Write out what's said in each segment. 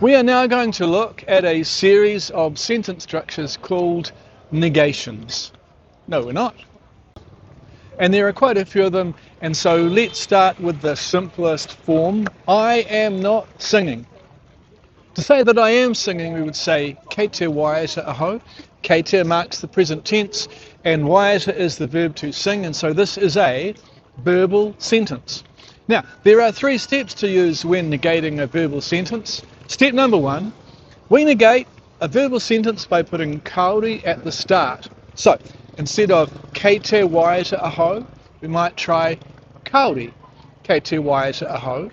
We are now going to look at a series of sentence structures called negations. No, we're not. And there are quite a few of them, and so let's start with the simplest form. I am not singing. To say that I am singing, we would say kei te waiata aho. Kei te marks the present tense, and waiata is the verb to sing, and so this is a verbal sentence. Now, there are 3 steps to use when negating a verbal sentence. Step number 1, we negate a verbal sentence by putting kāore at the start. So, instead of kei te waiata aho, we might try kāore, kei te waiata aho.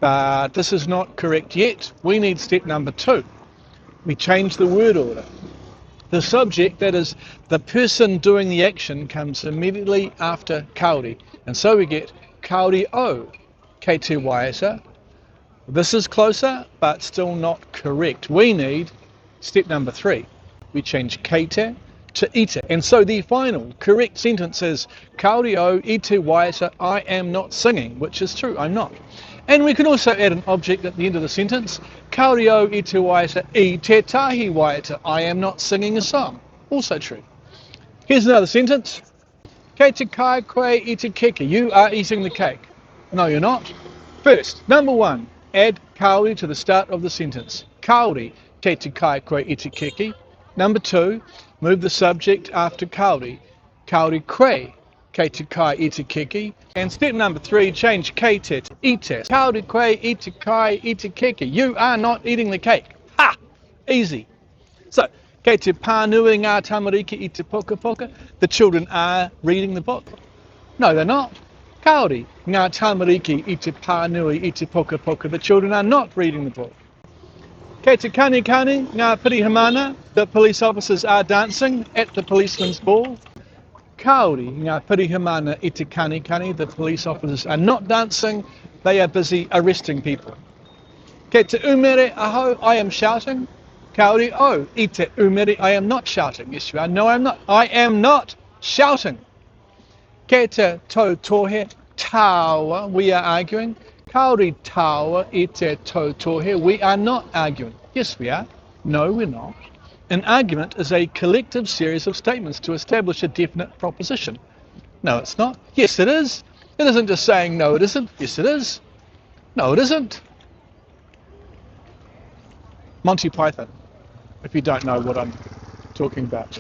But this is not correct yet. We need step number 2. We change the word order. The subject, that is the person doing the action, comes immediately after kāore. And so we get kāore o, kei te waiata. This is closer, but still not correct. We need step number 3. We change kei te to ite. And so the final correct sentence is kāore o i te waiata, I am not singing, which is true, I'm not. And we can also add an object at the end of the sentence. Kāore o i te waiata I te tahi waiata, I am not singing a song. Also true. Here's another sentence. Kei te kai koe I te keke, you are eating the cake. No, you're not. First, number 1, add kāore to the start of the sentence. Kāore, kei te kai koe I te keke. Number 2, move the subject after kāore. Kāore koe, kei te kai I te keke. And step number 3, change kei te to ite. Kāore koe I te kai I te keke. You are not eating the cake. Ha! Easy. So, kei te pānui ngā tamariki I te poka poka. The children are reading the book. No, they're not. Kāore ngā tamariki I te pānui I te poka poka. The children are not reading the book. Kei te kani kani ngā pirihimana. The police officers are dancing at the policeman's ball. Kāore ngā pirihimana I te kani kani. The police officers are not dancing. They are busy arresting people. Kei te umere aho, I am shouting. Kāore o I te umere, I am not shouting. Yes, you are. No, I'm not. I am not shouting. Kei te tautohe tāua, we are arguing. Kāore tāua I te tautohe, we are not arguing. Yes, we are. No, we're not. An argument is a collective series of statements to establish a definite proposition. No, it's not. Yes, it is. It isn't just saying no, it isn't. Yes, it is. No, it isn't. Monty Python, if you don't know what I'm talking about.